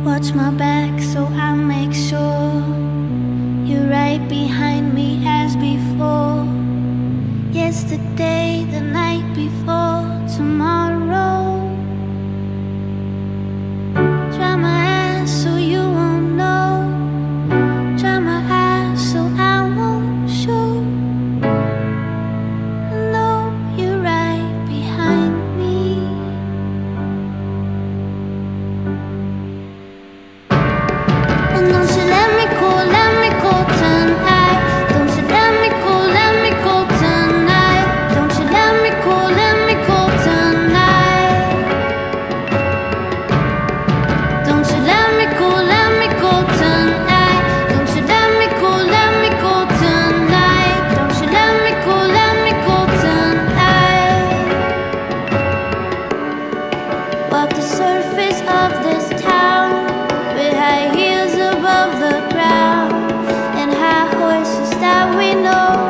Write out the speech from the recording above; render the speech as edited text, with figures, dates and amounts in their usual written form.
Watch my back so I make sure you're right behind me as before. Yesterday, the night before, tomorrow. Try my ass so you won't know. Try my eyes so I won't show. I know you're right behind me. And don't you let me go tonight. Don't you let me go tonight. Don't you let me go tonight. Don't you let me go tonight. Don't you let me go tonight. Don't you let me go tonight. Walk the surface of this town with high heels above the ground and high horses that we know.